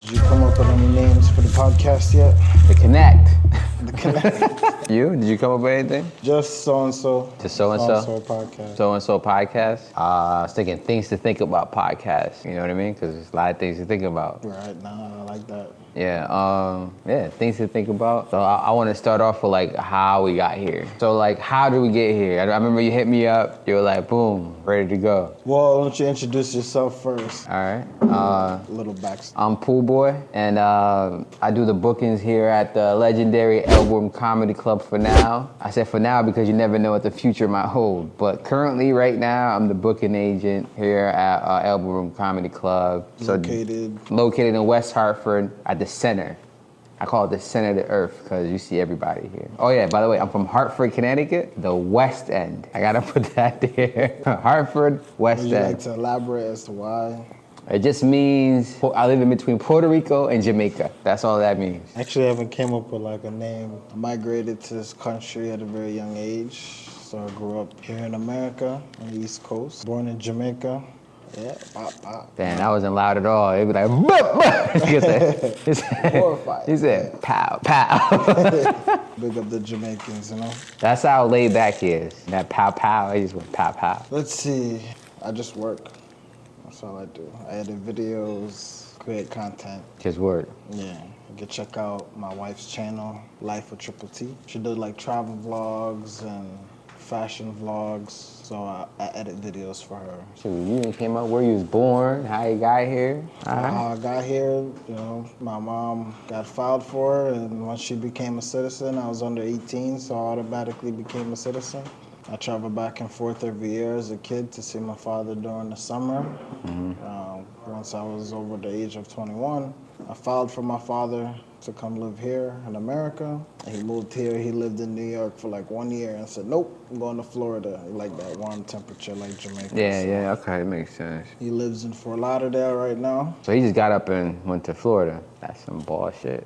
Did you come up with any names for the podcast yet? The Connect. The Connect. You? Did you come up with anything? Just so and so. Just so-and-so? So podcast. So-and-so podcast. I was thinking things to think about podcasts. You know what I mean? Because there's a lot of things to think about. Right now, I like that. Yeah, things to think about. So I want to start off with like how we got here. So like, how did we get here? I remember you hit me up. You were like, boom, ready to go. Well, why don't you introduce yourself first? All right. A little backstory. I'm Pool Boy, and I do the bookings here at the legendary Elboom Comedy Club for now. I said for now because you never know what the future might hold. But currently, right now, I'm the booking agent here at Elboom Comedy Club. Located in West Hartford at the center. I call it the center of the earth because you see everybody here. Oh yeah, by the way, I'm from Hartford, Connecticut, the West End. I gotta put that there. Hartford, West Would you End. like to elaborate as to why? It just means I live in between Puerto Rico and Jamaica. That's all that means. Actually, I haven't came up with like a name. I migrated to this country at a very young age. So I grew up here in America on the East Coast. Born in Jamaica. Yeah, pop, pop. Damn, that wasn't loud at all. It'd be like, "Bup, bup." He said, Horrified. He said, pow, pow. Big up the Jamaicans, you know? That's how laid back he is. That pow, pow, he just went pow, pow. Let's see. I just work. That's all I do. I edit videos, create content. Just word. Yeah. You can check out my wife's channel, Life with Triple T. She does like travel vlogs and fashion vlogs. So I edit videos for her. Shoot, you came up where you was born, how you got here. All right. How I got here, you know, my mom got filed for her, and once she became a citizen, I was under 18, so I automatically became a citizen. I traveled back and forth every year as a kid to see my father during the summer. Once I was over the age of 21, I filed for my father to come live here in America. And he moved here. He lived in New York for like 1 year and said, nope, I'm going to Florida. He liked that warm temperature like Jamaica. Yeah, okay, it makes sense. He lives in Fort Lauderdale right now. So he just got up and went to Florida. That's some bullshit.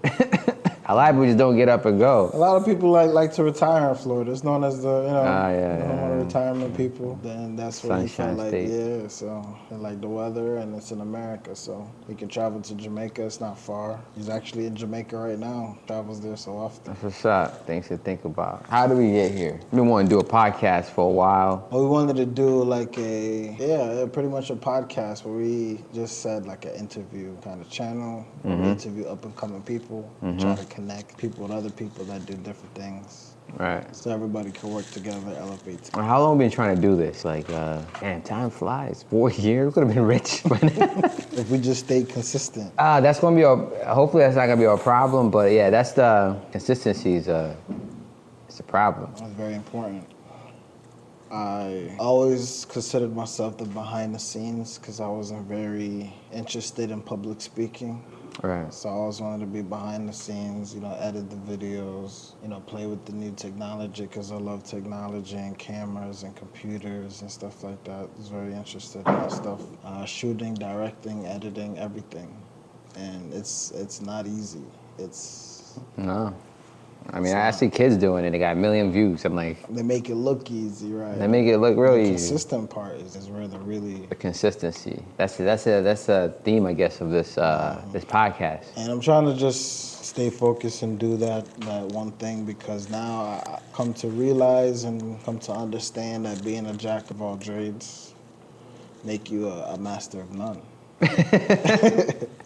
A lot of people just don't get up and go. A lot of people like to retire in Florida. It's known as the, yeah. retirement people. Then that's what he felt Sunshine like, State. yeah. So he liked the weather, and it's in America, so he can travel to Jamaica. It's not far. He's actually in Jamaica right now. Travels there so often. That's what's up. Things to think about. How do we get here? We've been wanting to do a podcast for a while. Well, we wanted to do like pretty much a podcast where we just said like an interview kind of channel. Where we interview up and coming people, try to connect people with other people that do different things. Right. So everybody can work together, elevate. How long have we been trying to do this? Like, man, time flies. 4 years? We could have been rich by now. If we just stay consistent. That's going to be hopefully that's not going to be a problem, but yeah, that's the consistency it's a problem. That's very important. I always considered myself the behind the scenes because I wasn't very interested in public speaking. Right. So I always wanted to be behind the scenes, edit the videos, play with the new technology because I love technology and cameras and computers and stuff like that. I was very interested in that stuff. Shooting, directing, editing, everything. And it's not easy. No. I mean, I see kids doing it. They got 1 million views. I'm like, they make it look easy, right? They make it look real easy. The consistent part is where the consistency. That's a theme, I guess, of this this podcast. And I'm trying to just stay focused and do that one thing because now I come to realize and come to understand that being a jack of all trades make you a master of none.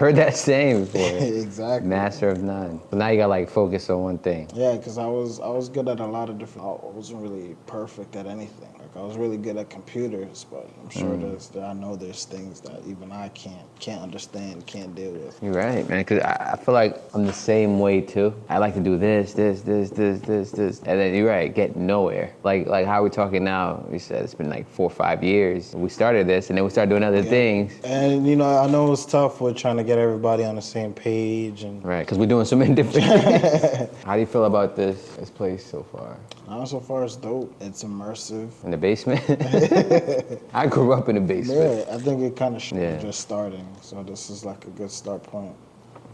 Heard that saying before. Exactly. Master of none. So now you got like focus on one thing. Yeah, because I was good at a lot of different. I wasn't really perfect at anything. Like I was really good at computers, but I'm sure I know there's things that even I can't understand, can't deal with. You're right, man. Because I feel like I'm the same way too. I like to do this, and then you're right, get nowhere. Like how we're talking now. We said it's been like 4 or 5 years. We started this, and then we started doing other things. And I know it's tough with trying to get everybody on the same page and right, because we're doing so many different things. How do you feel about this place so far? So far it's dope. It's immersive. In the basement? I grew up in the basement. Yeah, I think it kind of just starting. So this is like a good start point.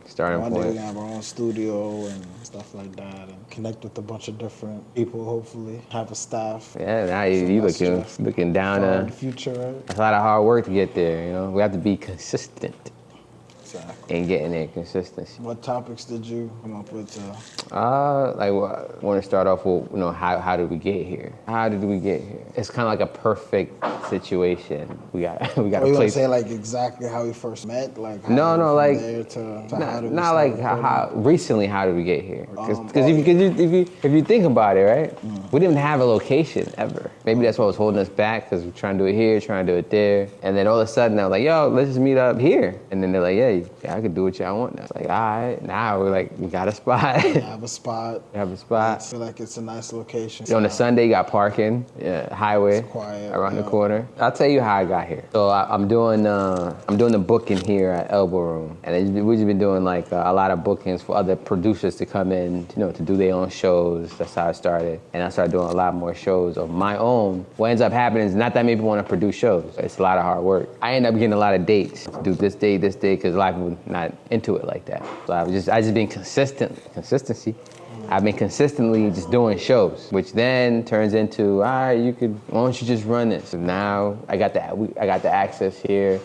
Starting One point. day we have our own studio and stuff like that, and connect with a bunch of different people. Hopefully, have a staff. Yeah, now you looking down far in to the future, right? That's a lot of hard work to get there. We have to be consistent. Exactly. and getting there consistency. What topics did you come up with? Like, well, I want to start off with, how did we get here? How did we get here? It's kind of like a perfect situation. We got we got Are a you gonna place. say like exactly how we first met? Like how No, no, from like there to how not, did we not start like recording? how recently. How did we get here? Because oh, if you think about it, right, we didn't have a location ever. Maybe that's what was holding us back because we're trying to do it here, trying to do it there, and then all of a sudden I was like, yo, let's just meet up here, and then they're like, yeah, I could do what y'all want now. It's like, all right, now we're like, we got a spot. I have a spot. We have a I spot. feel like it's a nice location. On a Sunday, you got parking, highway It's quiet, around the yeah. corner. I'll tell you how I got here. So I'm doing the booking here at Elbow Room, and we've just been doing like a lot of bookings for other producers to come in, to do their own shows. That's how I started, and I started doing a lot more shows of my own. What ends up happening is not that many people want to produce shows. It's a lot of hard work. I end up getting a lot of dates. Do this day, because a lot of people not into it like that. So I just been consistency. I've been consistently just doing shows, which then turns into, all right, why don't you just run this? So now I got the access here,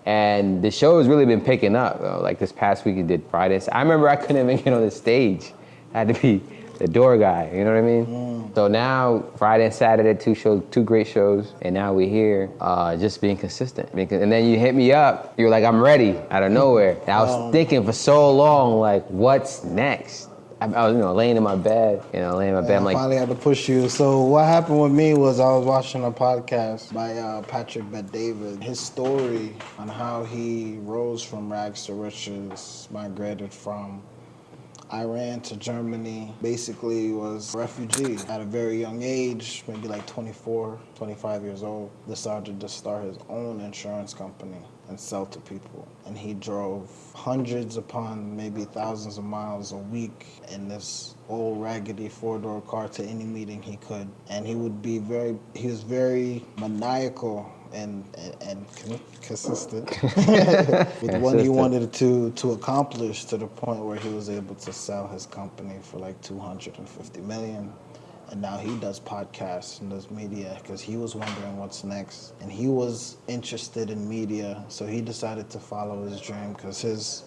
and the show has really been picking up. Like this past week, we did Fridays. I remember I couldn't even get on the stage. I had to be the door guy, you know what I mean? So now Friday and Saturday, two great shows, and now we're here, just being consistent. And then you hit me up, you're like, I'm ready, out of nowhere. And I was thinking for so long, like, what's next? I was, laying in my bed, I'm like, finally had to push you. So what happened with me was I was watching a podcast by Patrick Bet-David. His story on how he rose from rags to riches, migrated from Iran to Germany, basically was a refugee at a very young age, maybe like 24, 25 years old, decided to start his own insurance company and sell to people. And he drove hundreds upon maybe thousands of miles a week in this old raggedy four-door car to any meeting he could. And he was very maniacal and consistent with what he wanted to accomplish, to the point where he was able to sell his company for like $250 million. And now he does podcasts and does media because he was wondering what's next. And he was interested in media, so he decided to follow his dream because his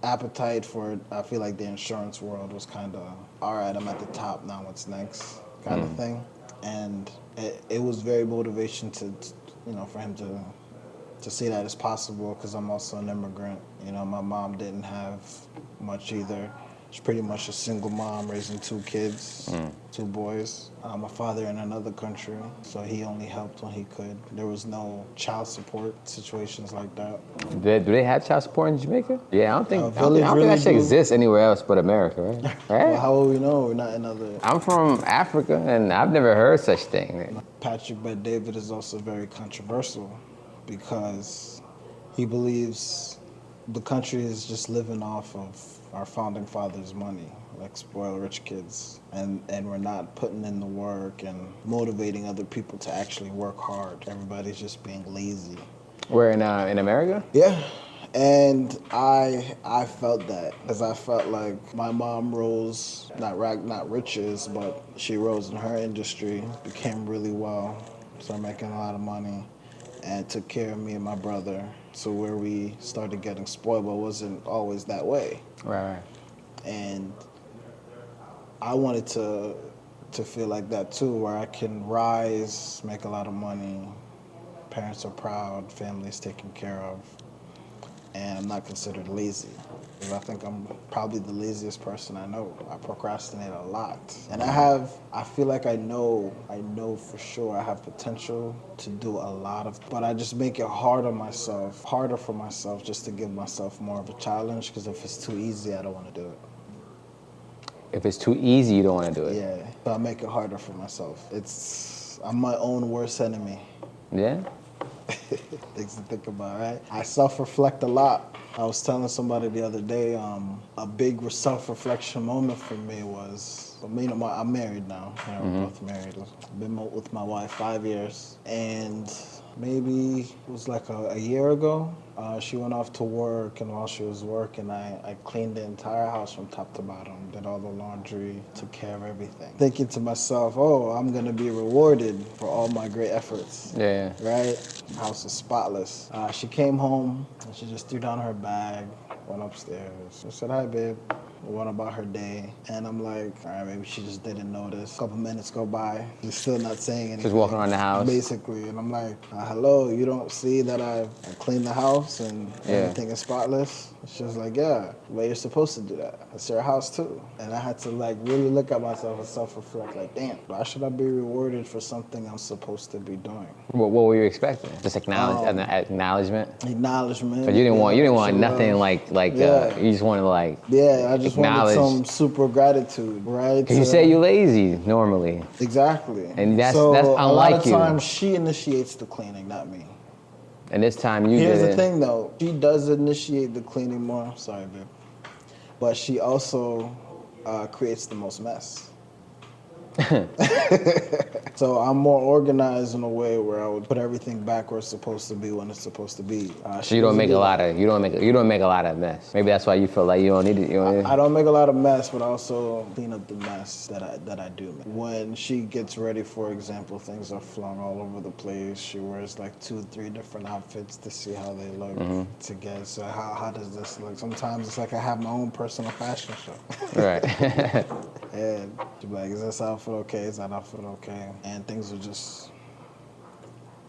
appetite for it, I feel like the insurance world was kind of, all right, I'm at the top, now what's next kind of thing. And it was very motivation for him to see that it's possible, because I'm also an immigrant. My mom didn't have much either. She's pretty much a single mom raising two kids, two boys. My father in another country, so he only helped when he could. There was no child support situations like that. do they have child support in Jamaica? Yeah, I don't think really that shit do. exists anywhere else but America, right? Right? Well, how will we know? We're not in other... I'm from Africa, and I've never heard such thing. Patrick Bet-David is also very controversial because he believes the country is just living off of our founding fathers' money, like spoiled rich kids, and we're not putting in the work and motivating other people to actually work hard. Everybody's just being lazy. We're in America? Yeah. And I felt that, because I felt like my mom rose, not riches, but she rose in her industry, became really well, started making a lot of money, and took care of me and my brother. So where we started getting spoiled, but it wasn't always that way. Right. And I wanted to feel like that too, where I can rise, make a lot of money, parents are proud, family's taken care of, and I'm not considered lazy. Because I think I'm probably the laziest person I know. I procrastinate a lot. And I feel like I know for sure I have potential to do a lot of, but I just make it harder for myself, just to give myself more of a challenge, because if it's too easy, I don't want to do it. If it's too easy, you don't want to do it. Yeah, so I make it harder for myself. I'm my own worst enemy. Yeah? Things to think about, right? I self-reflect a lot. I was telling somebody the other day, a big self-reflection moment for me was, I'm married now. We're both married. I've been with my wife 5 years, and maybe it was like a year ago, she went off to work, and while she was working, I cleaned the entire house from top to bottom, did all the laundry, took care of everything. Thinking to myself, oh, I'm gonna be rewarded for all my great efforts. Yeah. Right? House is spotless. She came home, and she just threw down her bag, went upstairs. I said, hi, babe. Went about her day. And I'm like, all right, maybe she just didn't notice. A couple minutes go by. She's still not saying anything. Just walking around the house. Basically. And I'm like, hello, you don't see that I cleaned the house and everything is spotless? She was like, yeah, well, you're supposed to do that. It's your house too. And I had to like really look at myself and self-reflect, like, damn, why should I be rewarded for something I'm supposed to be doing? What were you expecting? Just acknowledgement? Acknowledgement. But you didn't want nothing like you just wanted like I just wanted acknowledge. some super gratitude, right? Because you say you're lazy normally. Exactly. And that's so unlike a lot of you. times she initiates the cleaning, not me. And this time you Here's did the thing though, she does initiate the cleaning more, sorry babe, but she also creates the most mess. So I'm more organized in a way where I would put everything back where it's supposed to be when it's supposed to be. So you don't make a lot of mess. Maybe that's why you feel like you don't need it. I don't make a lot of mess, but I also clean up the mess that I do make. When she gets ready, for example, things are flung all over the place. She wears like 2-3 different outfits to see how they look together. So how does this look? Sometimes it's like I have my own personal fashion show. Right. And she'll be like, is this outfit okay? Is that outfit okay? And things are just,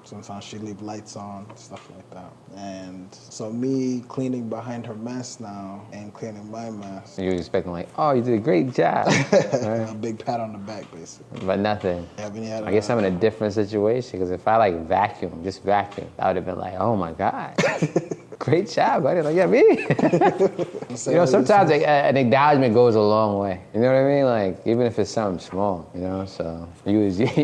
sometimes she leave lights on, stuff like that. And so me cleaning behind her mess now and cleaning my mess. You're expecting like, oh, you did a great job. Right? A big pat on the back, basically. But nothing. Yeah, I guess I'm in a different situation because if I like just vacuum, I would have been like, oh my God. Great job, buddy. Like, yeah, me. You know, sometimes an acknowledgement goes a long way. You know what I mean? Like, even if it's something small, you know? So he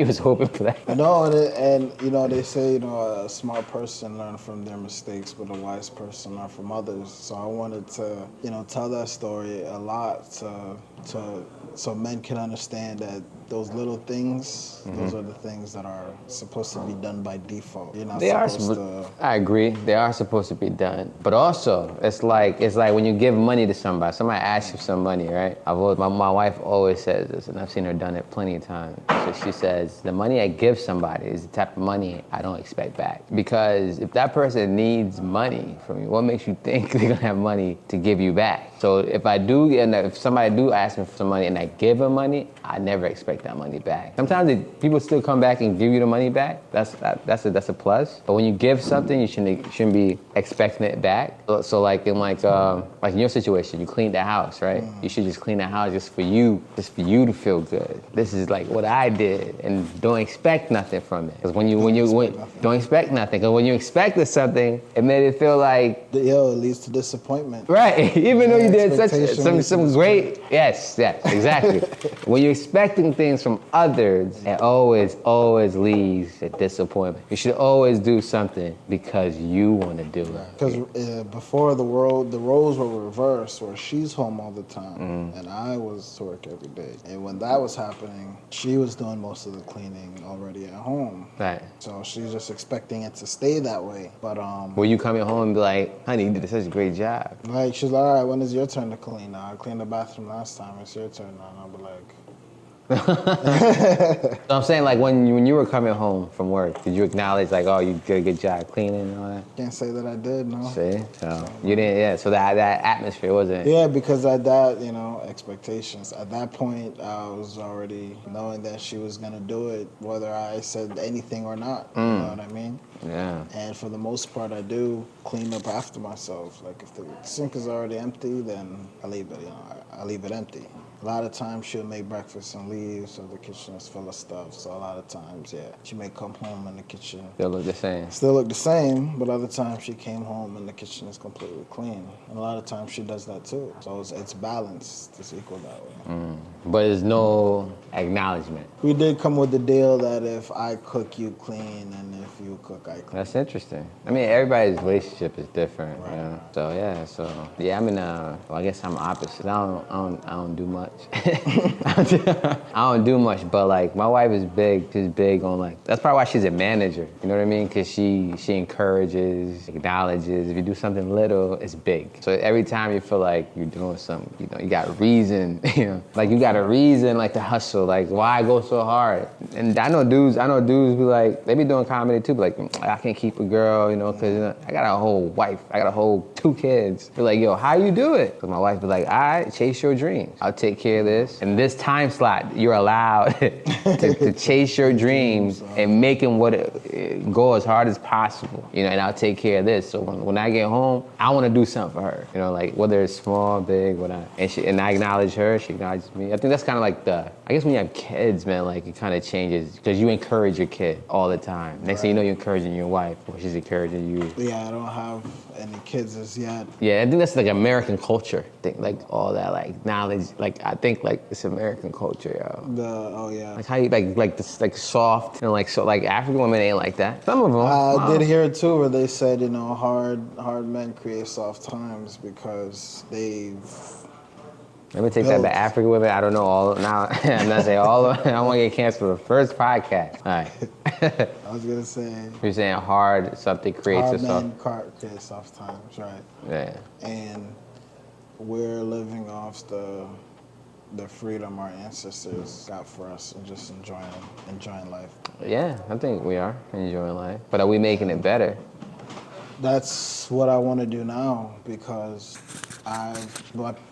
was hoping for that. No, and you know, they say, you know, a smart person learn from their mistakes, but a wise person learn from others. So I wanted to, you know, tell that story a lot so men can understand that those little things, those are the things that are supposed to be done by default. You're not supposed to. I agree. They are supposed to be done. But also, it's like when you give money to somebody asks you for some money, right? My wife always says this, and I've seen her done it plenty of times. So she says, the money I give somebody is the type of money I don't expect back. Because if that person needs money from you, what makes you think they're gonna have money to give you back? So if somebody do ask me for some money and I give them money, I never expect that money back. Sometimes people still come back and give you the money back. That's a plus. But when you give something, you shouldn't be expecting it back. So like in your situation, you cleaned the house, right? You should just clean the house just for you to feel good. This is like what I did, and don't expect nothing from it. Because when you don't expect nothing. Because when you expected something, it made it feel like it leads to disappointment. Right. Even though you did some great. Yes, exactly. When you're expecting things from others, it always leads to disappointment. You should always do something because you want to do it. Because before the roles were reversed, where she's home all the time and I was to work every day. And when that was happening, she was doing most of the cleaning already at home. Right. So she's just expecting it to stay that way. But were you coming home and be like, honey, you did such a great job? Like, she's like, all right, when is your turn to clean now? I cleaned the bathroom last time, it's your turn now. And I'll be like, So I'm saying, like, when you were coming home from work, did you acknowledge, like, oh, you did a good job cleaning and all that? Can't say that I did, no. See? So you didn't, yeah, so that atmosphere wasn't. Yeah, because at that, you know, expectations. At that point, I was already knowing that she was going to do it, whether I said anything or not. You know what I mean? Yeah. And for the most part, I do clean up after myself. Like, if the sink is already empty, then I leave it, I leave it empty. A lot of times she'll make breakfast and leave, so the kitchen is full of stuff. So a lot of times, yeah, she may come home and the kitchen Still look the same. Still look the same, but other times she came home and the kitchen is completely clean. And a lot of times she does that too. So it's balanced. It's equal that way. But there's no acknowledgement. We did come with the deal that if I cook, you clean, and if you cook, I clean. That's interesting. I mean, everybody's relationship is different, Right. you know? So I'm in I guess I'm opposite. I don't do much. I don't do much, but like my wife is big. She's big on like, that's probably why she's a manager. You know what I mean? Because she encourages, acknowledges. If you do something little, it's big. So every time you feel like you're doing something, you know, you got a reason, you know, like you got a reason like to hustle, like why go so hard? And I know dudes be like, they be doing comedy too, but like, I can't keep a girl, you know, because you know, I got a whole wife, I got a whole 2 kids. Be like, yo, how you do it? Because my wife be like, all right, chase your dreams. I'll take care of this. And this time slot, you're allowed to chase your dreams and make them go as hard as possible, you know, and I'll take care of this. So when I get home, I want to do something for her, you know, like whether it's small, big, whatever. And I acknowledge her, she acknowledges me. I think that's kind of like I guess when you have kids, man, like it kind of changes because you encourage your kid all the time. Next thing you know, you're encouraging your wife or she's encouraging you. Yeah, I don't have any kids as yet. Yeah, I think that's like American culture. I think like all that like knowledge, like I think like it's American culture, yo. Oh yeah. Like how you like this like soft and like so like African women ain't like that. Some of them. I did hear it too, where they said, you know, hard men create soft times because they've. Let me take that to African women. I don't know all now. I'm not saying all of them. I want to get canceled for the first podcast. All right. I was gonna say. You're saying hard something creates a soft. Hard men create soft times, right? Yeah. And we're living off the freedom our ancestors got for us and just enjoying life. Yeah, I think we are enjoying life. But are we making it better? That's what I want to do now because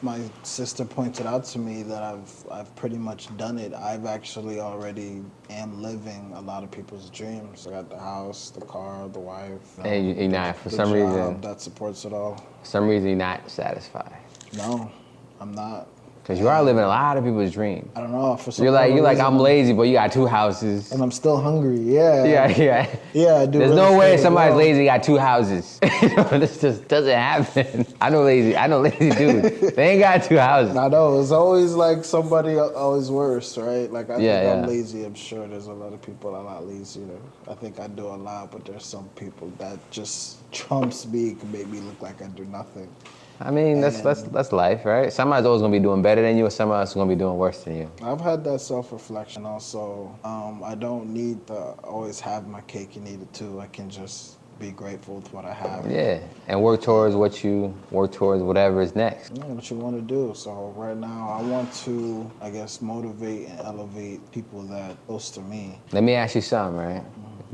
my sister pointed out to me that I've pretty much done it. I've actually already am living a lot of people's dreams. I got the house, the car, the wife. And you're not, for the some job reason, that supports it all. for some reason you're not satisfied. No, I'm not. Because you are living a lot of people's dreams. I don't know. For some You're like, reason, I'm lazy, but you got 2 houses. and I'm still hungry. Yeah. Yeah. Yeah, I do. There's really no way feel it somebody's well. lazy got 2 houses. You know, this just doesn't happen. I know lazy dudes. They ain't got 2 houses. I know. It's always like somebody always worse, right? Like I think Yeah. I'm lazy. I'm sure there's a lot of people a lot lazier. I think I do a lot, but there's some people that just trumps me, can make me look like I do nothing. I mean, that's life, right? Somebody's always gonna be doing better than you, or somebody's else gonna be doing worse than you. I've had that self-reflection also. I don't need to always have my cake and eat it too. I can just be grateful with what I have. Yeah, and work towards whatever is next. Yeah, what you want to do. So right now, I want to, I guess, motivate and elevate people that close to me. Let me ask you something, right?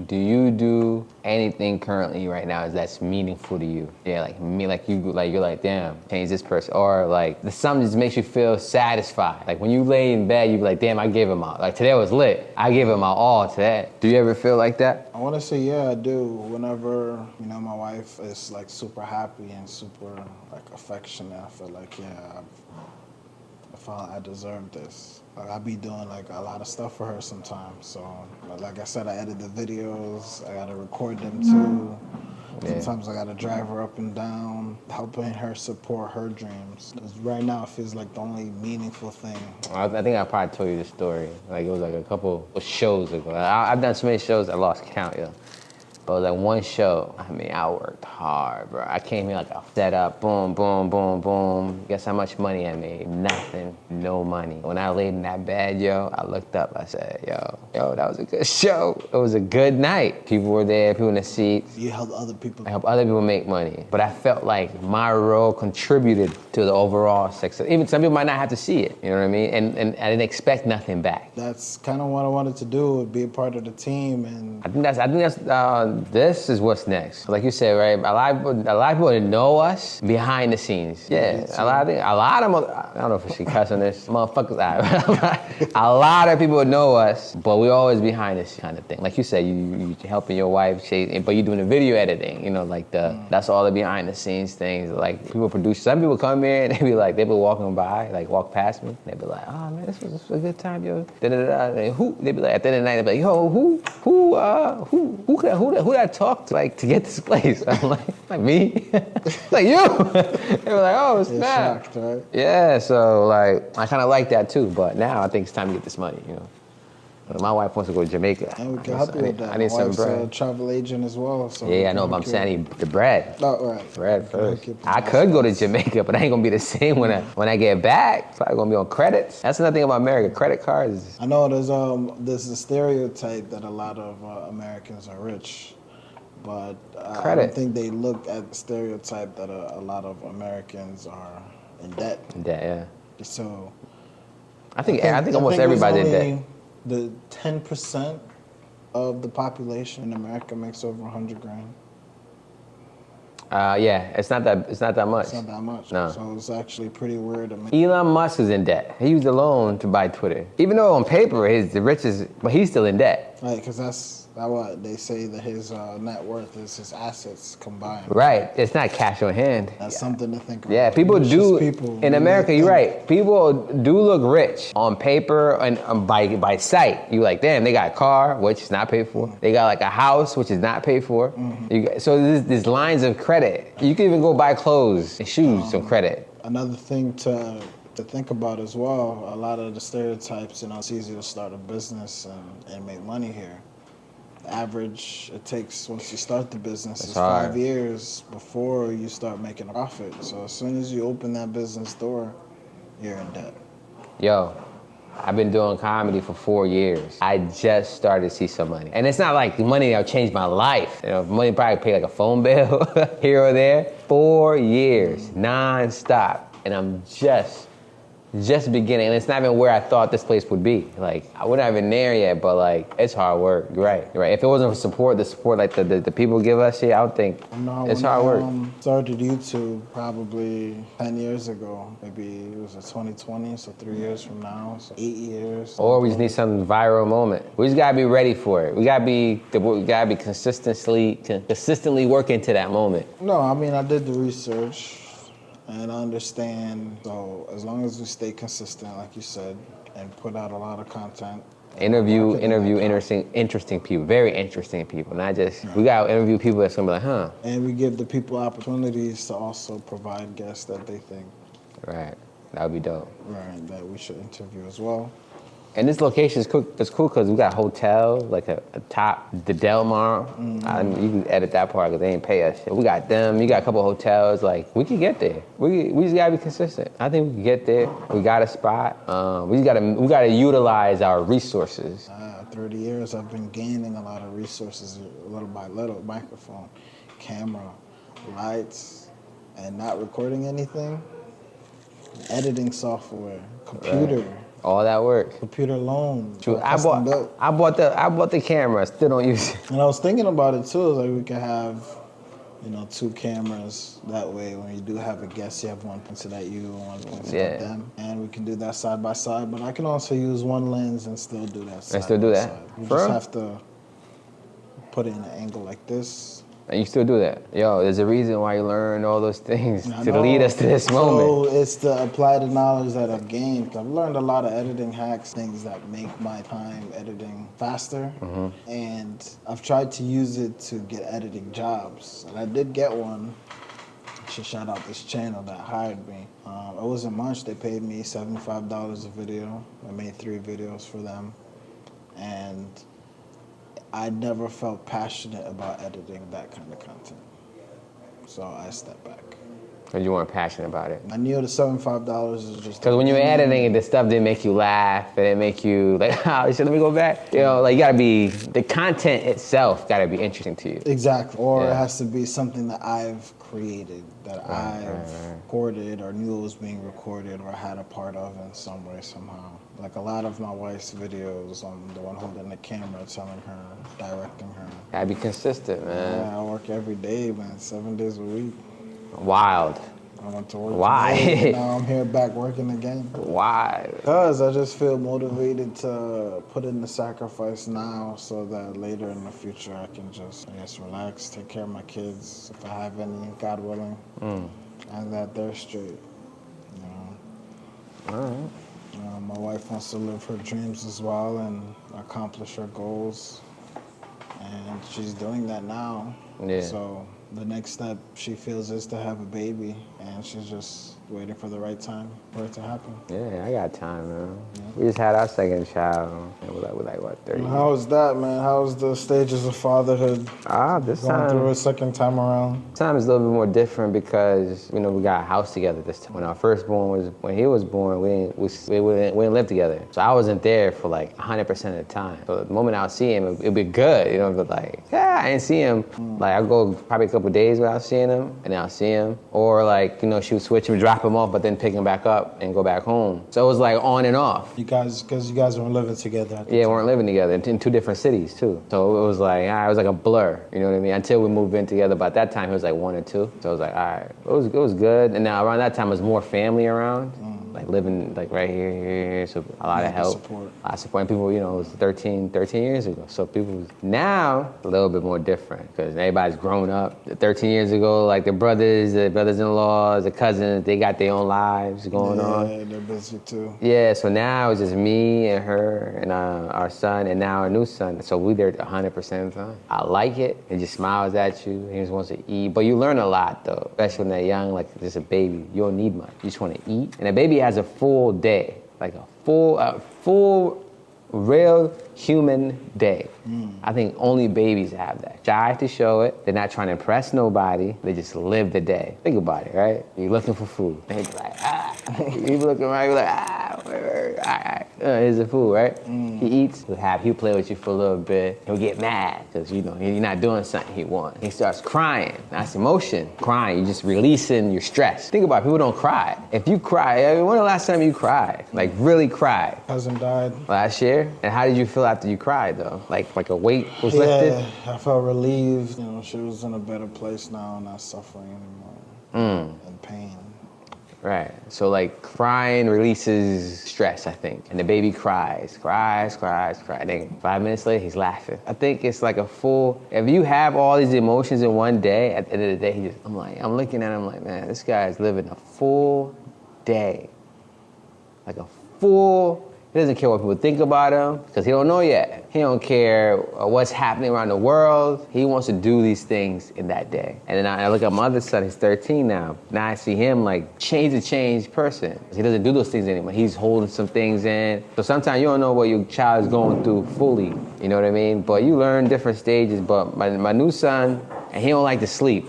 Do you do anything currently right now that's meaningful to you? Yeah, like me, you're like, damn, change this person, or like something just makes you feel satisfied. Like when you lay in bed, you be like, damn, I gave him all. Like today was lit. I gave him my all to that. Do you ever feel like that? I want to say, yeah, I do. Whenever, you know, my wife is like super happy and super like affectionate, I feel like, yeah, I deserve this. Like I be doing like a lot of stuff for her sometimes. So like I said, I edit the videos. I gotta record them too. Yeah. Sometimes I gotta drive her up and down, helping her support her dreams. 'Cause right now it feels like the only meaningful thing. I think I probably told you the story. Like it was like a couple of shows ago. I've done so many shows I lost count, yo. But like one show, I mean, I worked hard, bro. I came here like a setup, boom, boom, boom, boom. Guess how much money I made? Nothing, no money. When I laid in that bed, yo, I looked up, I said, yo, that was a good show. It was a good night. People were there, people in the seats. You help other people. I help other people make money. But I felt like my role contributed to the overall success. Even some people might not have to see it, you know what I mean? And I didn't expect nothing back. That's kind of what I wanted to do, be a part of the team. And I think that's this is what's next. Like you said, right? A lot of people know us behind the scenes. Yeah, a lot of I don't know if I should cuss on this. Motherfuckers, a lot of people know us, but we always behind this kind of thing. Like you said, you helping your wife, but you doing the video editing. You know, like that's all the behind the scenes things. Like people produce. Some people come here and they be walking by, like walk past me. They be like, oh man, this was a good time, yo. And who? They be like at the end of the night, they be like, yo, who that talk to, like, to get this place? I'm like me? Like you? They were like, oh, snap. shocked, right? Yeah, so like, I kind of like that too, but now I think it's time to get this money, you know? My wife wants to go to Jamaica. And we can help you with that. I need My some wife's a bread. travel agent as well. So Yeah, I know, but I'm saying I need the bread. Oh, right. Bread We can hook first. you up with I nice could go to price. Jamaica, but I ain't gonna be the same when I get back. It's probably gonna be on credits. That's another thing about America. Credit cards. I know there's a stereotype that a lot of Americans are rich, but I Credit. don't think they look at the stereotype that a lot of Americans are in debt. Yeah. So I think almost everybody's in debt. The 10% of the population in America makes over 100 grand. Yeah, it's not that much. It's not that much. No. So it's actually pretty weird. Elon Musk is in debt. He used a loan to buy Twitter. Even though on paper he's the richest, but he's still in debt. Right, because that's what they say that his net worth is his assets combined. Right. It's not cash on hand. That's something to think about. Yeah, people It's do. just people In really America, you're think. right. People do look rich on paper and by sight. You like, damn, they got a car, which is not paid for. They got like a house, which is not paid for. So there's lines of credit. You can even go buy clothes and shoes on credit. Another thing to think about as well, a lot of the stereotypes, it's easy to start a business and make money here. The average it takes once you start the business is hard. 5 years before you start making a profit. So as soon as you open that business door, you're in debt. Yo, I've been doing comedy for 4 years. I just started to see some money. And it's not like money that'll change my life. Money probably pay like a phone bill here or there. 4 years, non-stop. And I'm just beginning. And it's not even where I thought this place would be. Like, we're not even there yet, but like, it's hard work. You're right. If it wasn't for the support like the people give us here, I would think it's hard work. Started YouTube probably 10 years ago. Maybe it was 2020, so 3 years from now, so 8 years. Or we just need some viral moment. We just gotta be ready for it. We gotta be consistently working to that moment. No, I mean, I did the research and I understand. So as long as we stay consistent, like you said, and put out a lot of content. Interview interesting people, very interesting people. Not just, we gotta interview people that's gonna be like, huh. And we give the people opportunities to also provide guests that they think, Right, that would be dope. right, that we should interview as well. And this location is cool. It's cool because we got a hotel, like a top, the Del Mar. You can edit that part because they ain't pay us shit. We got them. You got a couple hotels. Like, we can get there. We just gotta be consistent. I think we can get there. We got a spot. We gotta utilize our resources. 30 years, I've been gaining a lot of resources, little by little. Microphone, camera, lights, and not recording anything. Editing software, computer. Right. All that work. Computer alone. True. I bought the camera. Still don't use it. And I was thinking about it too. Like we could have, 2 cameras. That way, when you do have a guest, you have one pointed at you and one pointed at them. And we can do that side by side. But I can also use one lens and still do that side by side. You just have to put it in an angle like this. And you still do that. Yo, there's a reason why you learn all those things to lead us to this moment. So it's to apply the knowledge that I've gained. I've learned a lot of editing hacks, things that make my time editing faster. And I've tried to use it to get editing jobs. And I did get one. I should shout out this channel that hired me. It wasn't much. They paid me $75 a video. I made 3 videos for them. And I never felt passionate about editing that kind of content. So I stepped back. Because you weren't passionate about it. I knew the $75 is just... Because when you're editing it, the stuff didn't make you laugh, and it make you like, oh, shit, let me go back. You gotta be, the content itself gotta be interesting to you. Exactly. Or it has to be something that I've created, that I've recorded or knew it was being recorded or had a part of in some way, somehow. Like a lot of my wife's videos, I'm the one holding the camera, telling her, directing her. Gotta be consistent, man. Yeah, I work every day, man, 7 days a week. Wild. I went to work Why? today, and now I'm here back working again. Why? Because I just feel motivated to put in the sacrifice now so that later in the future I can just, relax, take care of my kids, if I have any, God willing, and that they're straight, All right. My wife wants to live her dreams as well and accomplish her goals, and she's doing that now. Yeah. So the next step she feels is to have a baby, and she's just waiting for the right time for it to happen. Yeah, I got time, man. We just had our second child. And we're like, what, 30? And how was that, man? How was the stages of fatherhood? This Going through time, a second time around. time is a little bit more different because, you know, we got a house together this time. When our firstborn when he was born, we didn't live together. So I wasn't there for like 100% of the time. So the moment I would see him, it'd be good, you know, but like, yeah, I didn't see him. Like I'd go probably a couple days without seeing him, and then I'll see him. Or like, you know, she would switch him, drop him off, but then pick him back up and go back home. So it was like on and off. Because you guys weren't living together at the Yeah, we time. weren't living together in two different cities too. So it was like, it was like a blur, you know what I mean? Until we moved in together, but at that time he was like 1 or 2. So I was like, all right, it was good. And now around that time, there was more family around, like living like right here, so a lot of help. Support. A lot of support. And people, you know, it was 13 years ago. So people, now, a little bit more different because everybody's grown up. 13 years ago, like the brothers-in-law, the cousins, they got their own lives going on. Yeah, they're busy too. Yeah, so now it's just me and her and our son and now our new son. So we there 100% of the time. I like it. He just smiles at you. He just wants to eat. But you learn a lot though, especially when they're young, like just a baby. You don't need much. You just want to eat. And a baby has a full day, like a full real human day. I think only babies have that. Shy to show it. They're not trying to impress nobody. They just live the day. Think about it, right? You're looking for food. They be like, you looking around, you're like, here's the food, right? He eats, he'll play with you for a little bit. He'll get mad because, you know, you're not doing something he wants. He starts crying. That's emotion. Crying, you're just releasing your stress. Think about it, people don't cry. If you cry, I mean, when the last time you cried? Like really cried? Cousin died. Last year? And how did you feel after you cried though? Like a weight was lifted? Yeah, I felt relieved. You know, she was in a better place now, not suffering anymore and pain. Right. So like crying releases stress, I think. And the baby cries. Then 5 minutes later, he's laughing. I think it's like if you have all these emotions in one day, at the end of the day, I'm looking at him like, man, this guy's living a full day. Like a full. He doesn't care what people think about him because he don't know yet. He don't care what's happening around the world. He wants to do these things in that day. And then I look at my other son, he's 13 now. Now I see him like change person. He doesn't do those things anymore. He's holding some things in. So sometimes you don't know what your child is going through fully. You know what I mean? But you learn different stages. But my new son, and he don't like to sleep.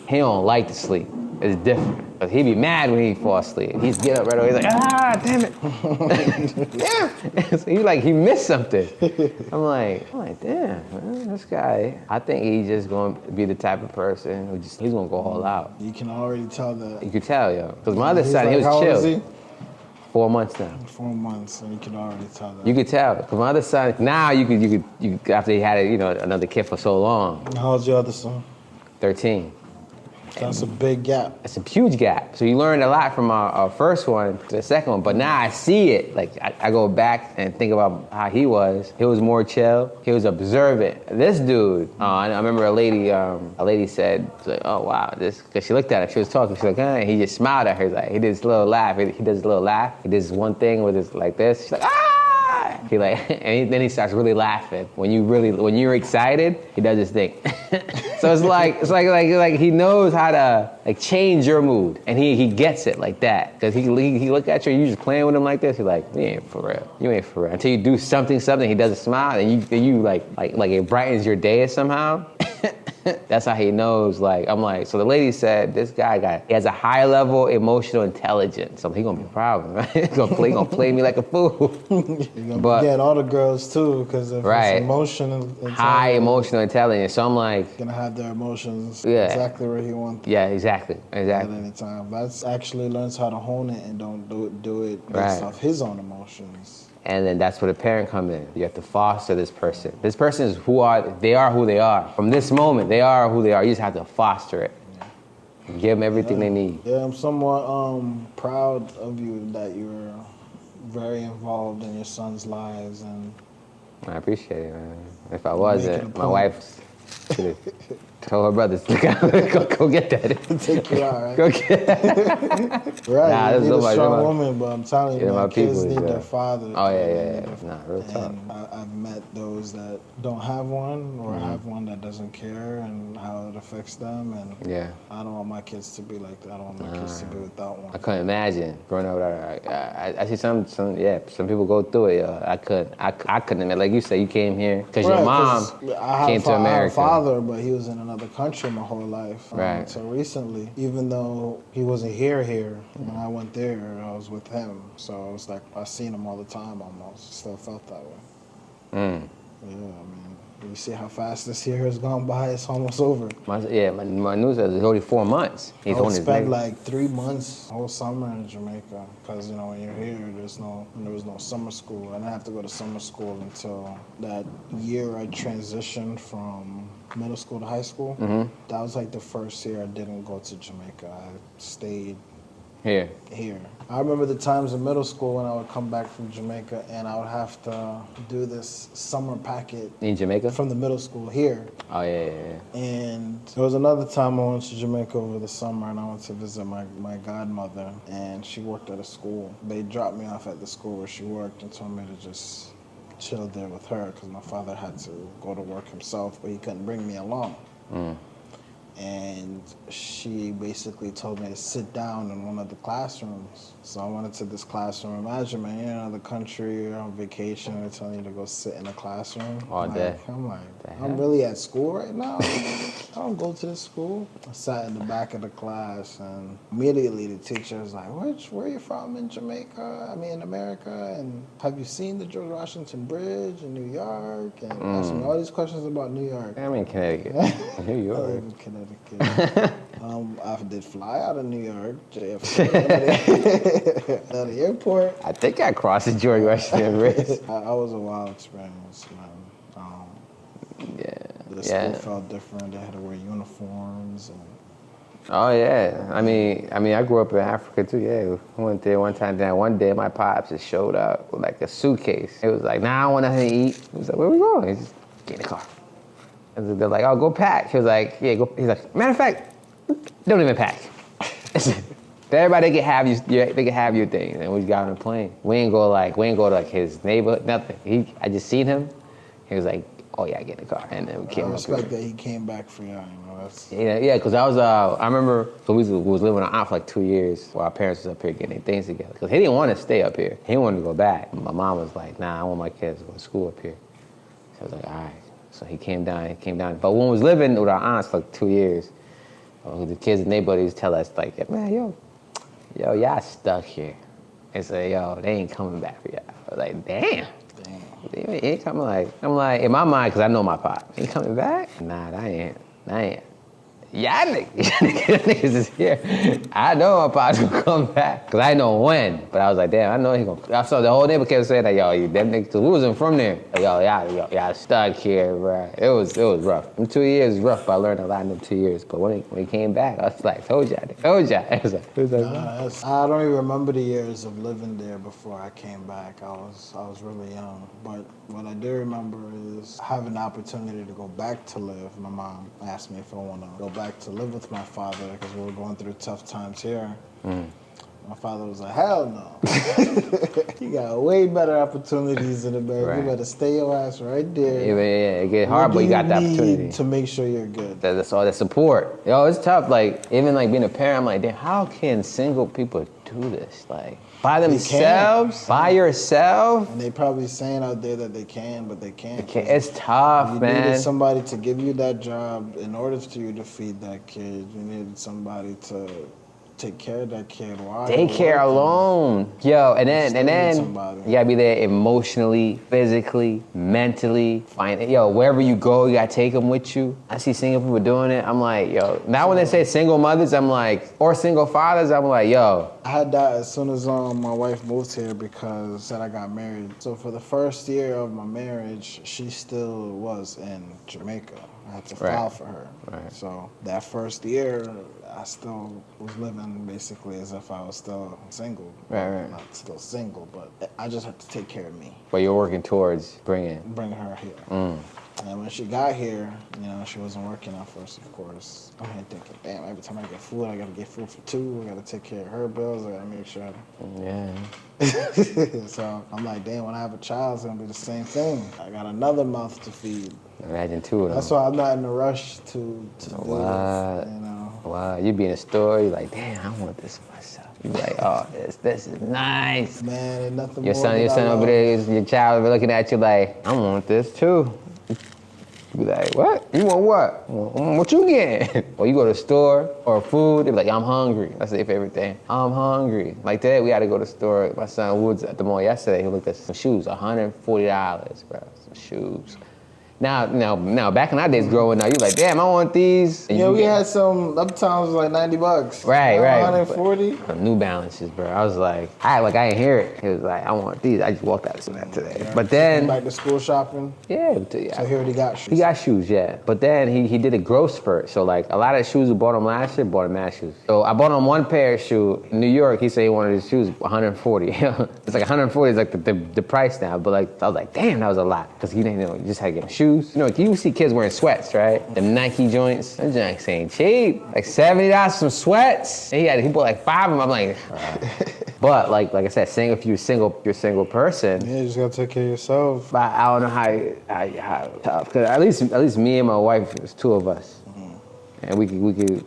It's different. Cause he be mad when he fall asleep. He's get up right away. He's like, damn it. Damn. So he missed something. I'm like, damn, man, this guy. I think he's just gonna be the type of person who he's gonna go all out. You can already tell that. You could tell, yo. Cause my other He's son, like, he was how chill. old is he? 4 months now. 4 months, and you can already tell that. You could tell. Cause my other son, now you could after he had another kid for so long. How old's your other son? 13. That's a big gap. It's a huge gap. So you learned a lot from our first one to the second one, but now I see it. Like I go back and think about how he was. He was more chill. He was observant. This dude, I remember a lady said, like, oh wow, because she looked at him, she was talking, she's like, and he just smiled at her. He's like, he did this little laugh. He does this little laugh. He does one thing with his like this. She's like, He then he starts really laughing. When you're excited, he does this thing. So it's like he knows how to like change your mood, and he gets it like that. Cause he look at you, and you just playing with him like this. He's like, you ain't for real. Until you do something, he does a smile, and you like it brightens your day somehow. That's how he knows. Like I'm like, so the lady said this guy he has a high level emotional intelligence. So he gonna be a problem, right? He gonna play me like a fool. You're gonna get all the girls too, because if it's high emotional intelligence. So I'm like, gonna have their emotions exactly where he wants them. Yeah, exactly. At any time. That's actually learns how to hone it and don't do it based off his own emotions. And then that's where the parent comes in. You have to foster this person. This person is who they are. From this moment, they are who they are. You just have to foster it. Yeah. Give them everything they need. Yeah, I'm somewhat proud of you that you're very involved in your son's lives. And I appreciate it, man. If I wasn't, my wife should have Tell her brothers, go get that. Take you out, right? Go get Right, Nah, you that's need a my- strong my- woman, but I'm telling you, Yeah, man, my people kids is, need their father. Oh, yeah, They yeah, need yeah. their- Nah, real talk. And I've met those that don't have one or Mm-hmm. have one that doesn't care and how it affects them. And Yeah. I don't want my kids to be like that. I don't want my kids to be without one. I couldn't imagine growing up without her. I see some people go through it. I couldn't imagine. Like you said, you came here because your Right, mom 'cause I had came to I had a America. father, but he was in another country my whole life. Right. Until recently, even though he wasn't here, when I went there, I was with him. So it was like I seen him all the time almost. Still felt that way. Mm. Yeah, I mean, you see how fast this year has gone by. It's almost over. My news says it's only 4 months. He's I on would his spend leg. like 3 months, whole summer in Jamaica, because when you're here, there was no summer school. I didn't have to go to summer school until that year I transitioned from middle school to high school. Mm-hmm. That was like the first year I didn't go to Jamaica. I stayed Here. here. I remember the times in middle school when I would come back from Jamaica and I would have to do this summer packet In Jamaica? from the middle school here. Oh, yeah. And there was another time I went to Jamaica over the summer and I went to visit my godmother and she worked at a school. They dropped me off at the school where she worked and told me to just chill there with her because my father had to go to work himself, but he couldn't bring me along. Mm. And she basically told me to sit down in one of the classrooms. So I went into this classroom. Imagine, man, you're in another country, you're on vacation, they're telling you to go sit in a classroom. All day. I'm like, The I'm heck? really at school right now? I don't go to this school. I sat in the back of the class and immediately the teacher was like, where are you from in Jamaica? I mean, in America? And have you seen the George Washington Bridge in New York? And asked me all these questions about New York. I'm in Connecticut. New I York. live in Connecticut. I did fly out of New York, JFK, out of the airport. I think I crossed the George Washington Bridge. I was a wild experience, man. The school felt different. They had to wear uniforms. And Oh yeah, I mean, I grew up in Africa too. Yeah, we went there one time. Then one day, my pops just showed up with like a suitcase. It was like, "Nah, I want nothing to eat." He was like, "Where we going?" He just get in the car. And they're like, "Oh, go pack." He was like, "Yeah, go." He's like, "Matter of fact, don't even pack." Everybody can have they can have your things. And we got on a plane. We ain't go to like his neighborhood, nothing. I just seen him. He was like, "Oh yeah, get in the car." And then we I came up here. respect that he came back for y'all. That's Yeah, because I remember, so we was living with our aunt for like 2 years while our parents was up here getting their things together. Because he didn't want to stay up here. He wanted to go back. My mom was like, "Nah, I want my kids to go to school up here." So I was like, all right. So he came down. But when we was living with our aunts for like 2 years, the kids and their buddies tell us like, "Man, y'all stuck here." And say, "Yo, they ain't coming back for y'all." I was like, damn. He ain't coming I'm like, in my mind, because I know my pop. He coming back? Nah, I ain't. Y'all niggas is here. I know my pop's gonna come back. Because I know when. But I was like, damn, I know he gonna. I saw the whole neighbor kept saying that, "Yo, them niggas, we wasn't from there. Like, y'all stuck here, bro." It was rough. Them 2 years was rough, but I learned a lot in them 2 years. But when he came back, I was like, told y'all. It was like, I don't even remember the years of living there before I came back. I was really young. But what I do remember is having the opportunity to go back to live. My mom asked me if I want to go back to live with my father because we were going through tough times here. My father was like, "Hell no. You got way better opportunities in America. Right. You better stay your ass right there. yeah, it get hard, but you got the opportunity. To make sure you're good." That's all that support. Yo, it's tough. Like, even like being a parent, I'm like, damn, how can single people do this? Like, by themselves? By yourself? And they probably saying out there that they can, but they can't. It's tough, You man. needed somebody to give you that job in order for you to feed that kid. You needed somebody to take care of that kid while you were Daycare working. alone. Yo, and still then need somebody. you gotta be there emotionally, physically, mentally. Wherever you go, you gotta take them with you. I see single people doing it. I'm like, yo. Now when they say single mothers, I'm like, or single fathers, I'm like, yo. I had that as soon as my wife moved here because said I got married. So for the first year of my marriage, she still was in Jamaica. I had to file for her. Right. So that first year, I still was living basically as if I was still single. Right. Not still single, but I just had to take care of me, But you're working towards bringing. bring her here. And when she got here, you know, she wasn't working at first, of course. I'm here thinking, damn, every time I get food, I gotta get food for two. I gotta take care of her bills. I gotta make sure. Yeah. So I'm like, damn, when I have a child, it's gonna be the same thing. I got another mouth to feed. Imagine two of them. That's why I'm not in a rush to do What? this, you know. Wow, you be in a store, you're like, damn, I want this for myself. You be like, oh, this is nice. Man, ain't nothing Your more son than I over love. there, your child be looking at you like, I want this too. You be like, what? You want what? What you getting? Or you go to the store or food, they be like, I'm hungry. That's their favorite thing. I'm hungry. Like today, we had to go to the store. My son Woods at the mall yesterday, he looked at some shoes, $140, bro, some shoes. Now, back in our days growing up, you like, damn, I want these. And Yeah, you we had some, uptowns was like $90. Right. 140. New Balances, bro. I was like, I didn't hear it. He was like, I want these. I just walked out of that today. But then, Back to school shopping. yeah. So he already got shoes. He got shoes, yeah. But then he did a growth spurt. So like a lot of the shoes we bought him last year, bought him mad shoes. So I bought him one pair of shoes. In New York, he said he wanted his shoes 140. It's like 140 is like the price now. But like I was like, damn, that was a lot. Because you just had to get him shoes. You know, you see kids wearing sweats, right? The Nike joints. Them joints ain't cheap. Like $70 for some sweats. And he bought like 5 of them. I'm like, but like I said, if you're a single person. Yeah, you just gotta take care of yourself. But I don't know how tough. Because at least me and my wife, it's 2 of us. And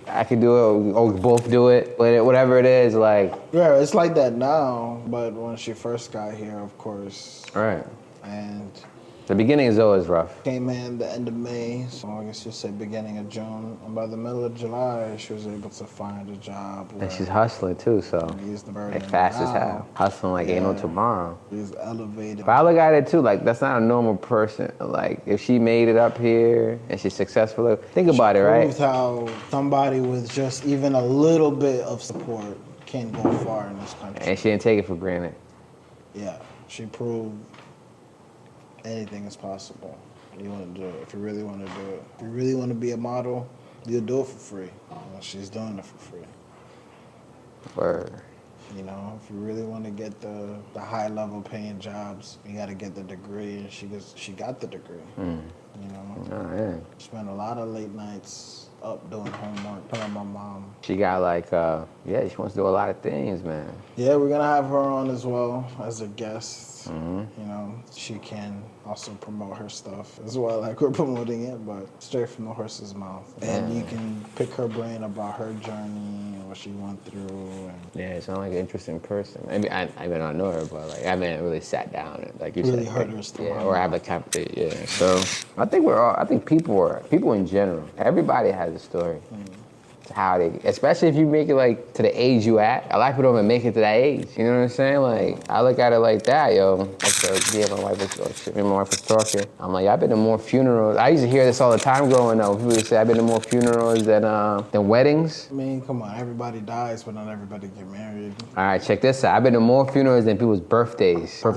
I could do it, or we both do it. But whatever it is, like. Yeah, it's like that now. But when she first got here, of course. Right. And The beginning is always rough. came in the end of May, so I guess you say beginning of June. And by the middle of July, she was able to find a job. And she's hustling too, so. Ease the burden Like fast as now. hell. Hustling like ain't no Yeah. tomorrow. She's elevated. But I look at it too, like that's not a normal person. Like if she made it up here and she's successful, think about it, right? Proved how somebody with just even a little bit of support can go far in this country. And she didn't take it for granted. Yeah, she proved anything is possible. You want to do it. If you really want to do it. If you really want to be a model, you'll do it for free. You know, she's doing it for free. Word. You know, if you really want to get the high level paying jobs, you got to get the degree, and she got the degree. You know, Oh, yeah. spent a lot of late nights up doing homework, telling my mom. She got like, she wants to do a lot of things, man. Yeah, we're gonna have her on as well as a guest. You know, she can also promote her stuff as well, like we're promoting it, but straight from the horse's mouth. And you can pick her brain about her journey and what she went through. And Yeah, it sounds like an interesting person. I mean, I may not know her, but like I haven't really sat down and like you Really said, heard her like, story. yeah, or have a conversation. Yeah. So I think people in general, everybody has a story. How they, especially if you make it like to the age you at. A lot of people don't even make it to that age. You know what I'm saying? Like I look at it like that, yo. Like my wife was talking. I'm like, I've been to more funerals. I used to hear this all the time growing up. People would say I've been to more funerals than weddings. I mean, come on, everybody dies, but not everybody get married. All right, check this out. I've been to more funerals than people's birthday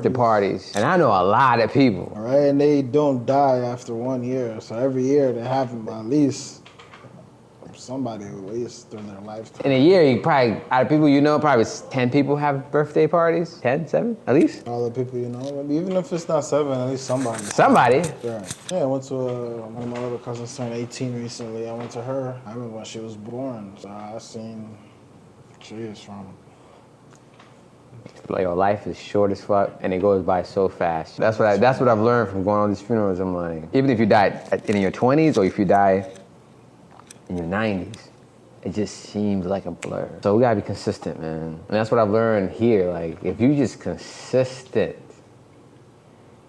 parties, and I know a lot of people. All right, and they don't die after 1 year. So every year they have them at least somebody at least during their lifetime. In a year, you probably, out of people you know, probably 10 people have birthday parties. 10, 7, at least. All the people you know, even if it's not 7, at least somebody. Somebody. Yeah, I went to one of my little cousins turned 18 recently. I went to her. I remember when she was born. So I seen she is from. Like your life is short as fuck, and it goes by so fast. That's what I've learned from going on these funerals. I'm like, even if you die in your 20s or if you die in your 90s, it just seems like a blur. So we gotta be consistent, man. And that's what I've learned here. Like, if you just consistent,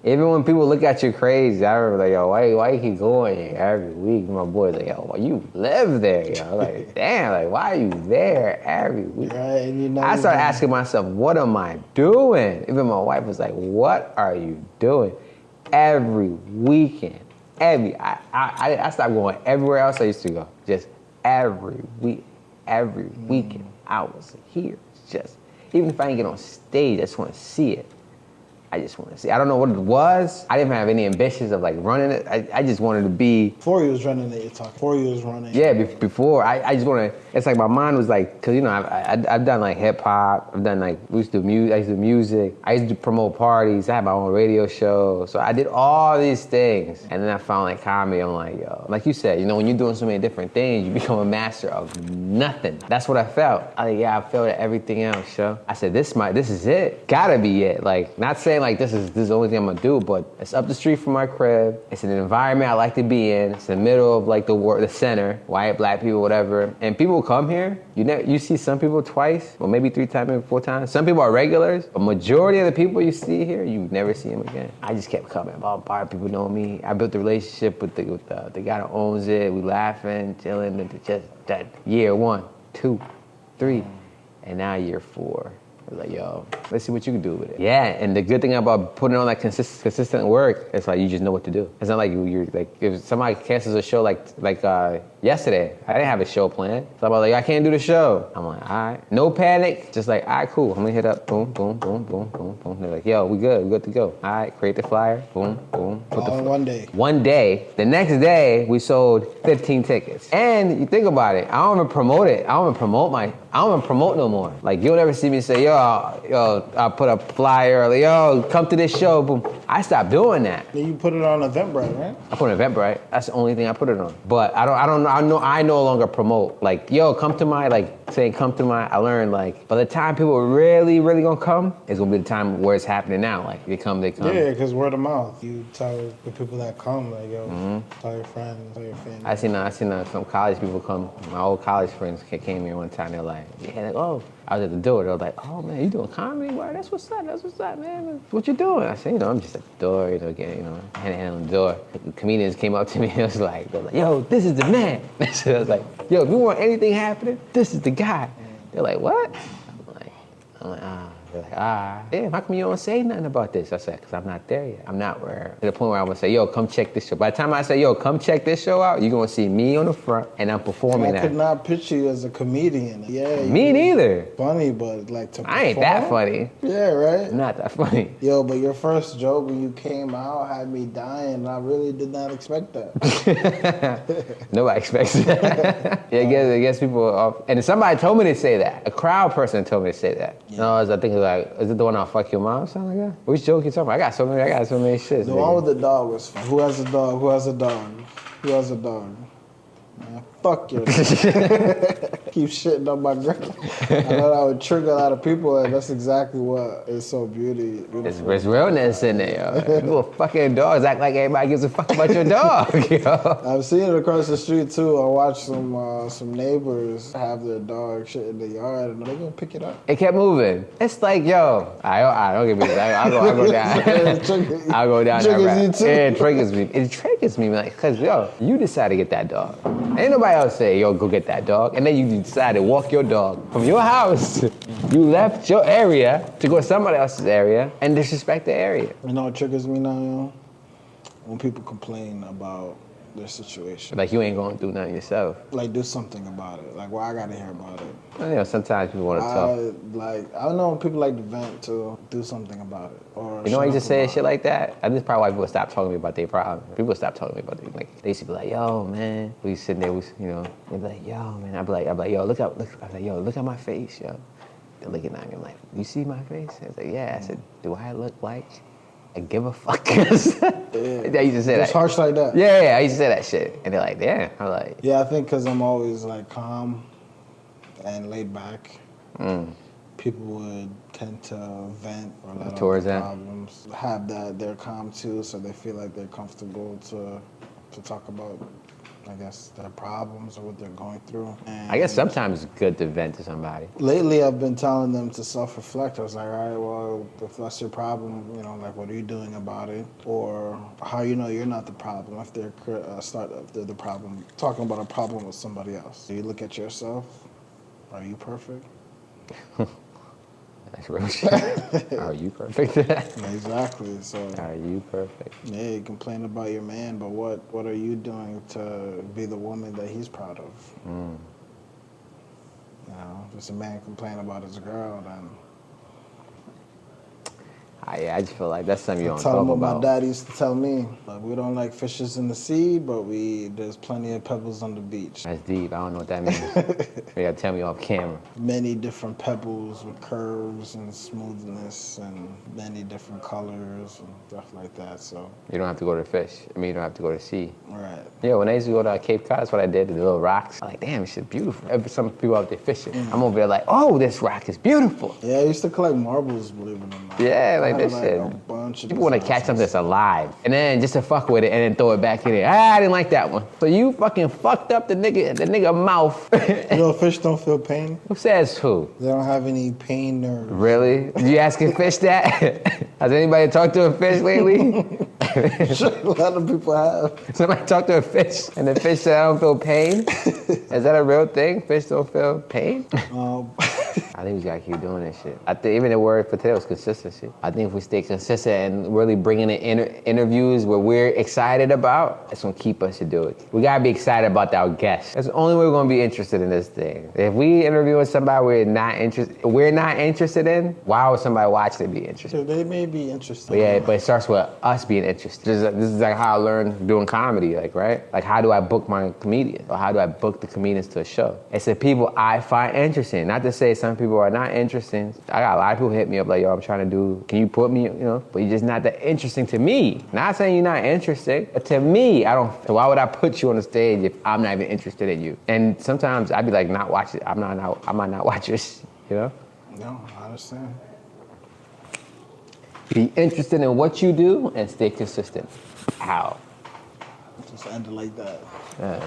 even when people look at you crazy, I remember like, yo, why you keep going here every week? My boy's like, yo, why you live there, yo? Like, damn, like, why are you there every week? Right, and you know. I started asking myself, what am I doing? Even my wife was like, what are you doing? Every weekend. I stopped going everywhere else I used to go. Just every weekend I was here. It's just, even if I ain't get on stage, I just want to see it. I just want to see. I don't know what it was. I didn't have any ambitions of like running it. I just wanted to be. Before you was running it, you're talking. Before you was running. Yeah, before I just want to. It's like my mind was like, cause you know I've done like hip hop. I've done like we used to do music. I used to do music. I used to promote parties. I had my own radio show. So I did all these things, and then I found like comedy. I'm like, yo, like you said, you know, when you're doing so many different things, you become a master of nothing. That's what I felt. I felt at everything else, yo. I said, this is it. Gotta be it. Like, not saying like this is the only thing I'm gonna do, but it's up the street from my crib. It's an environment I like to be in. It's in the middle of like the center, white, black people, whatever. And people come here. You see some people twice, or maybe 3 times, maybe 4 times. Some people are regulars. A majority of the people you see here, you never see them again. I just kept coming. Bar people know me. I built a relationship with the guy that owns it. We laughing, chilling, and just that year 1, 2, 3, and now year 4. I was like, yo, let's see what you can do with it. Yeah, and the good thing about putting on that consistent work, it's like you just know what to do. It's not like you're like, if somebody cancels a show like yesterday, I didn't have a show planned. So I'm like, I can't do the show. I'm like, all right, no panic. Just like, all right, cool. I'm gonna hit up, boom, boom, boom, boom, boom, boom. They're like, yo, we good to go. All right, create the flyer, boom, boom. All in one day. One day. The next day, we sold 15 tickets. And you think about it, I don't even promote it. I don't even promote no more. Like, you'll never see me say, yo, I put a flyer, or like, yo, come to this show, boom. I stopped doing that. Then you put it on Eventbrite, right? I put an Eventbrite. That's the only thing I put it on. But I no longer promote. Like, yo, come to my, I learned, like, by the time people are really, really gonna come, it's gonna be the time where it's happening now. Like, they come. Yeah, because word of mouth. You tell the people that come, like, yo, tell your friends, tell your family. I seen some college people come. My old college friends came here one time. They're like, oh, I was at the door. They were like, oh man, you doing comedy? Well, that's what's up, man. What you doing? I said, I'm just at the door, hand on the door. The comedians came up to me and they was like, yo, this is the man. So I was like, yo, if you want anything happening, this is the guy. They're like, what? I'm like, They're like, damn, how come you don't say nothing about this? I said, because I'm not there yet. I'm not to the point where I'm going to say, yo, come check this show. By the time I say, yo, come check this show out, you're going to see me on the front and I'm performing that. I could not picture you as a comedian. Yeah. Me neither. Funny, but like to perform? I ain't that funny. Yeah, right? I'm not that funny. Yo, but your first joke when you came out had me dying. I really did not expect that. Nobody expects that. Yeah, I guess people are off. And somebody told me to say that. A crowd person told me to say that. Yeah. No, I think it was like, is it the one I'll fuck your mom? Something like that? Which joke you talking about? I got so many shits. The one with the dog was fun. Who has a dog? Who has a dog? Who has a dog? Man, fuck your dog. Keep shitting on my girl. I know that would trigger a lot of people, and that's exactly what is so beautiful. It's realness in there, yo. People fucking dogs act like everybody gives a fuck about your dog, yo. I've seen it across the street too. I watched some neighbors have their dog shit in the yard, and they're gonna pick it up. It kept moving. It's like, yo, I don't get me. I'll go down. I'll go down. Triggers you too. Yeah, it triggers me. It triggers me, like, cause yo, you decide to get that dog. Ain't nobody else say, yo, go get that dog. And then you decide to walk your dog from your house. You left your area to go to somebody else's area and disrespect the area. You know what triggers me now, yo? When people complain about their situation. Like you ain't going through nothing yourself. Like do something about it. Like, well, I gotta hear about it. Well, you know, sometimes people want to talk. I don't know, people like to vent to do something about it. Or you know why you just say shit like that? I think it's probably why people stop talking to me about their problem. People stop talking to me about it. Like they used to be like, yo, man. We sitting there, they'd be like, yo, man. I'd be like, yo, look at my face, yo. They're looking at me, I'm like, you see my face? I was like, yeah. I said, do I look like I give a fuck? Yeah. I used to say that. It's harsh like that. Yeah, I used to say that shit. And they're like, damn. I'm like, yeah, I think because I'm always like calm and laid back. People would tend to vent or let out their problems. Have that they're calm too, so they feel like they're comfortable to talk about, I guess, their problems or what they're going through. And I guess sometimes it's good to vent to somebody. Lately, I've been telling them to self-reflect. I was like, all right, well, if that's your problem, like, what are you doing about it? Or how you know you're not the problem if they're the problem, talking about a problem with somebody else. Do you look at yourself? Are you perfect? That's real shit. Are you perfect? Exactly. So. Are you perfect? Yeah, you complain about your man, but what are you doing to be the woman that he's proud of? If a man complain about his girl, then yeah, I just feel like that's something you don't Tell talk them what about. my dad used to tell me. Like, we don't like fishes in the sea, but there's plenty of pebbles on the beach. That's deep. I don't know what that means. You gotta tell me off camera. Many different pebbles with curves and smoothness and many different colors and stuff like that. So, You don't have to go to the fish. I mean, you don't have to go to the sea. right. Yeah, when I used to go to Cape Cod, that's what I did, the little rocks. I'm like, damn, this shit's beautiful. Some people out there fishing. I'm over there like, oh, this rock is beautiful. Yeah, I used to collect marbles, believe it or not. Yeah, like I had, this shit. a bunch of People want to designs. catch something that's alive, and then just to fuck with it, and then throw it back in there. I didn't like that one. So you fucking fucked up the nigga mouth. You know, fish don't feel pain. Who says who? They don't have any pain nerves. Really? You asking fish that? Has anybody talked to a fish lately? A lot of people have. Somebody talked to a fish, and the fish said, I don't feel pain? Is that a real thing? Fish don't feel pain? I think we gotta keep doing this shit. I think even the word for today was consistency. I think if we stay consistent and really bringing in interviews where we're excited about, it's gonna keep us to do it. We gotta be excited about our guests. That's the only way we're gonna be interested in this thing. If we interview somebody we're not interested in, why would somebody watch to be interested? So they may be interested. But yeah, but it starts with us being interested. This is like how I learned doing comedy, like, right? Like, how do I book my comedians? Or how do I book the comedians to a show? It's the people I find interesting. Not to say some people are not interesting. I got a lot of people hit me up like, yo, I'm trying to do, can you put me, you know? But you're just not that interesting to me. Not saying you're not interesting, but to me, so why would I put you on the stage if I'm not even interested in you? And sometimes I'd be like, not watch it. I might not watch this, you know? No, I understand. Be interested in what you do and stay consistent. How? Just end it like that. Yeah.